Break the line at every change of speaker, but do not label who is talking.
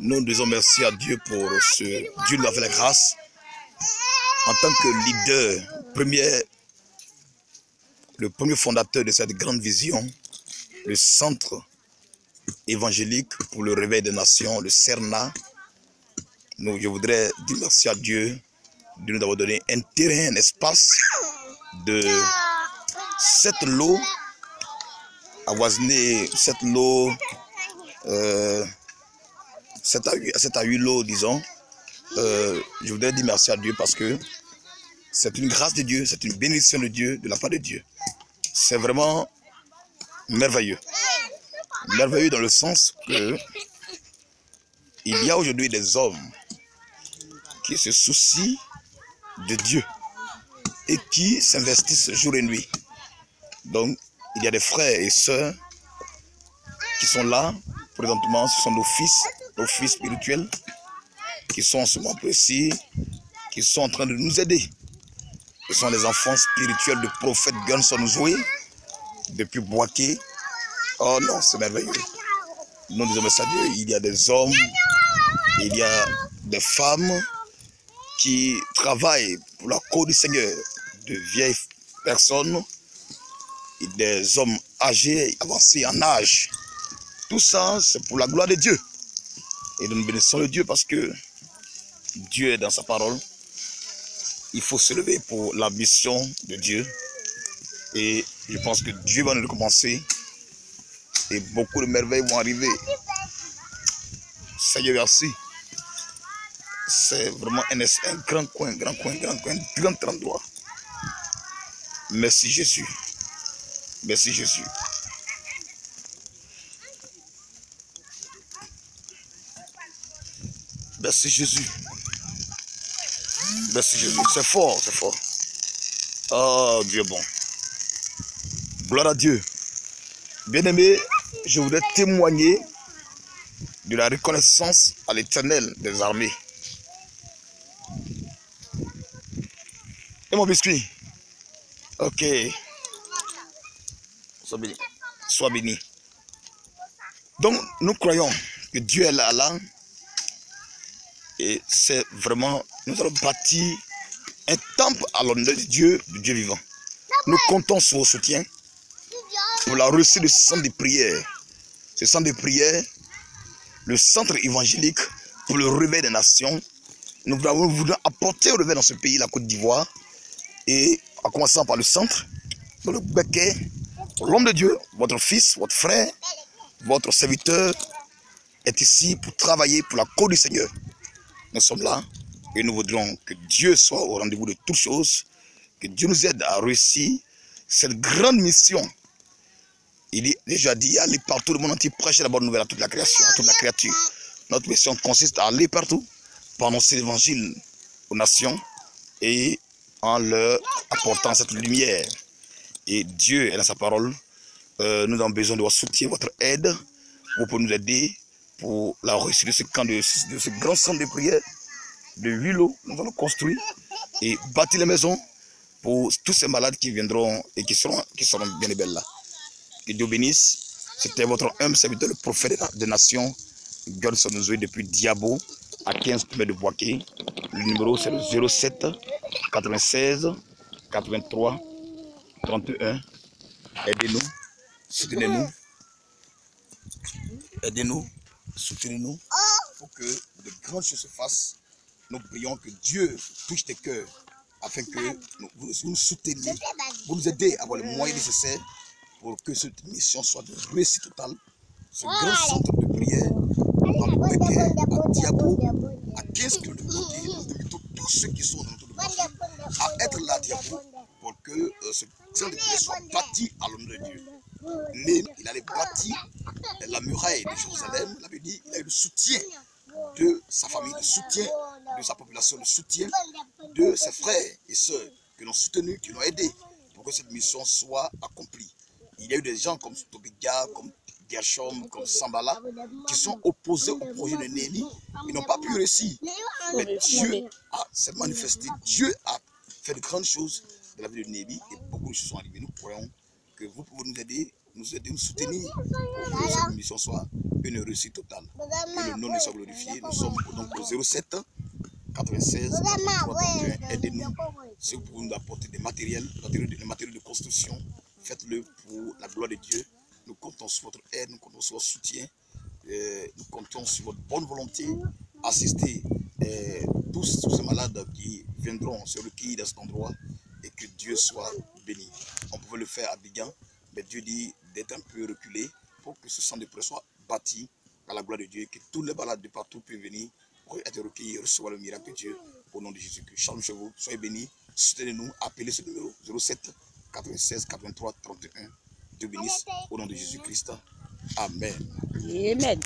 Nous disons merci à Dieu pour ce Dieu nous a fait la grâce en tant que leader, le premier fondateur de cette grande vision, le centre évangélique pour le réveil des nations, le CERNA. Je voudrais dire merci à Dieu de nous avoir donné un terrain, un espace de 7 lots avoisinés, 7 lots, 7 à 8 lots, disons. Je voudrais dire merci à Dieu parce que c'est une grâce de Dieu, c'est une bénédiction de Dieu, de la part de Dieu. C'est vraiment merveilleux. Merveilleux dans le sens que il y a aujourd'hui des hommes qui se soucient de Dieu et qui s'investissent jour et nuit. Donc, il y a des frères et sœurs qui sont là. Présentement, ce sont nos fils spirituels qui sont en ce moment précis, qui sont en train de nous aider. Ce sont les enfants spirituels du prophète Gunson Zoé, depuis Boaké. Oh non, c'est merveilleux. Nous disons merci à Dieu. Il y a des hommes, il y a des femmes qui travaillent pour la cause du Seigneur, de vieilles personnes, et des hommes âgés, avancés en âge. Tout ça, c'est pour la gloire de Dieu. Et nous bénissons le Dieu parce que Dieu est dans sa parole. Il faut se lever pour la mission de Dieu. Et je pense que Dieu va nous recommencer. Et beaucoup de merveilles vont arriver. Seigneur, merci. C'est vraiment un grand coin, grand endroit. Merci Jésus. Merci Jésus. Merci Jésus. Merci Jésus. C'est fort, c'est fort. Oh, Dieu bon. Gloire à Dieu. Bien-aimé, je voudrais témoigner de la reconnaissance à l'Éternel des armées. Et mon biscuit? Ok. Sois béni. Donc, nous croyons que Dieu est là. Et c'est vraiment, nous avons bâti un temple à l'honneur de Dieu vivant. Nous comptons sur vos soutiens pour la réussite de ce centre de prière. Ce centre de prière, le centre évangélique pour le réveil des nations. Nous voulons apporter au réveil dans ce pays, la Côte d'Ivoire. Et en commençant par le centre, dans le Béquet, l'homme de Dieu, votre fils, votre frère, votre serviteur est ici pour travailler pour la cause du Seigneur. Nous sommes là et nous voudrons que Dieu soit au rendez-vous de toutes choses, que Dieu nous aide à réussir cette grande mission. Il est déjà dit, allez partout, le monde entier, prêcher la bonne nouvelle à toute la création, à toute la créature. Notre mission consiste à aller partout, pour annoncer l'évangile aux nations et en leur apportant cette lumière. Et Dieu est dans sa parole. Nous avons besoin de votre soutien, votre aide, pour nous aider pour la réussite de ce camp, de ce grand centre de prière, de 8 lots. Nous allons construire et bâtir les maisons pour tous ces malades qui viendront et qui seront bien et belles là. Que Dieu bénisse. C'était votre humble serviteur, le prophète des nations, Gunson Zoé, depuis Diabo, à 15 km de Boaké. Le numéro c'est le 07 96 83 31. Aidez-nous, soutenez-nous. Aidez-nous, soutenez-nous pour que de grandes choses se fassent. Nous prions que Dieu touche tes cœurs afin que vous nous souteniez, vous nous aidez à avoir les moyens nécessaires pour que cette mission soit de réussite totale. Ce grand centre de prière dans le Béquet, à Diabo, à 15 km de Boaké, nous invitons tous ceux qui sont dans notre domaine à être là à Diabo pour que ce centre de prière soit bâti à l'honneur de Dieu. Mais il allait bâtir la muraille de Jérusalem. Il avait dit il a eu le soutien de sa famille, le soutien de sa population, le soutien de ses frères et sœurs qui l'ont soutenu, qui l'ont aidé pour que cette mission soit accomplie. il y a eu des gens comme Tobiga, comme Gershom, comme Sambala, qui sont opposés au projet de Néhémie. Ils n'ont pas pu réussir. Mais Dieu s'est manifesté. Dieu a fait de grandes choses dans la vie de Néhémie et beaucoup de choses sont arrivées. Nous croyons que vous pouvez nous aider, nous soutenir pour que cette mission soit une réussite totale. Que le nom de soit glorifié. Nous sommes donc au 07 96 83 31. Aidez-nous. Si vous pouvez nous apporter des matériels de construction, faites-le pour la gloire de Dieu. Nous comptons sur votre aide, nous comptons sur votre soutien, nous comptons sur votre bonne volonté. Assistez tous ces malades qui viendront se recueillir dans cet endroit et que Dieu soit béni. On pouvait le faire à Bigan, mais Dieu dit d'être un peu reculé pour que ce centre de prière soit bâti à la gloire de Dieu, que tous les malades de partout puissent venir pour être recueillis et recevoir le miracle de Dieu au nom de Jésus-Christ. Shalom chez vous, soyez bénis, soutenez-nous, appelez ce numéro 07 96 83 31. Dieu bénisse au nom de Jésus-Christ. Amen.
Amen.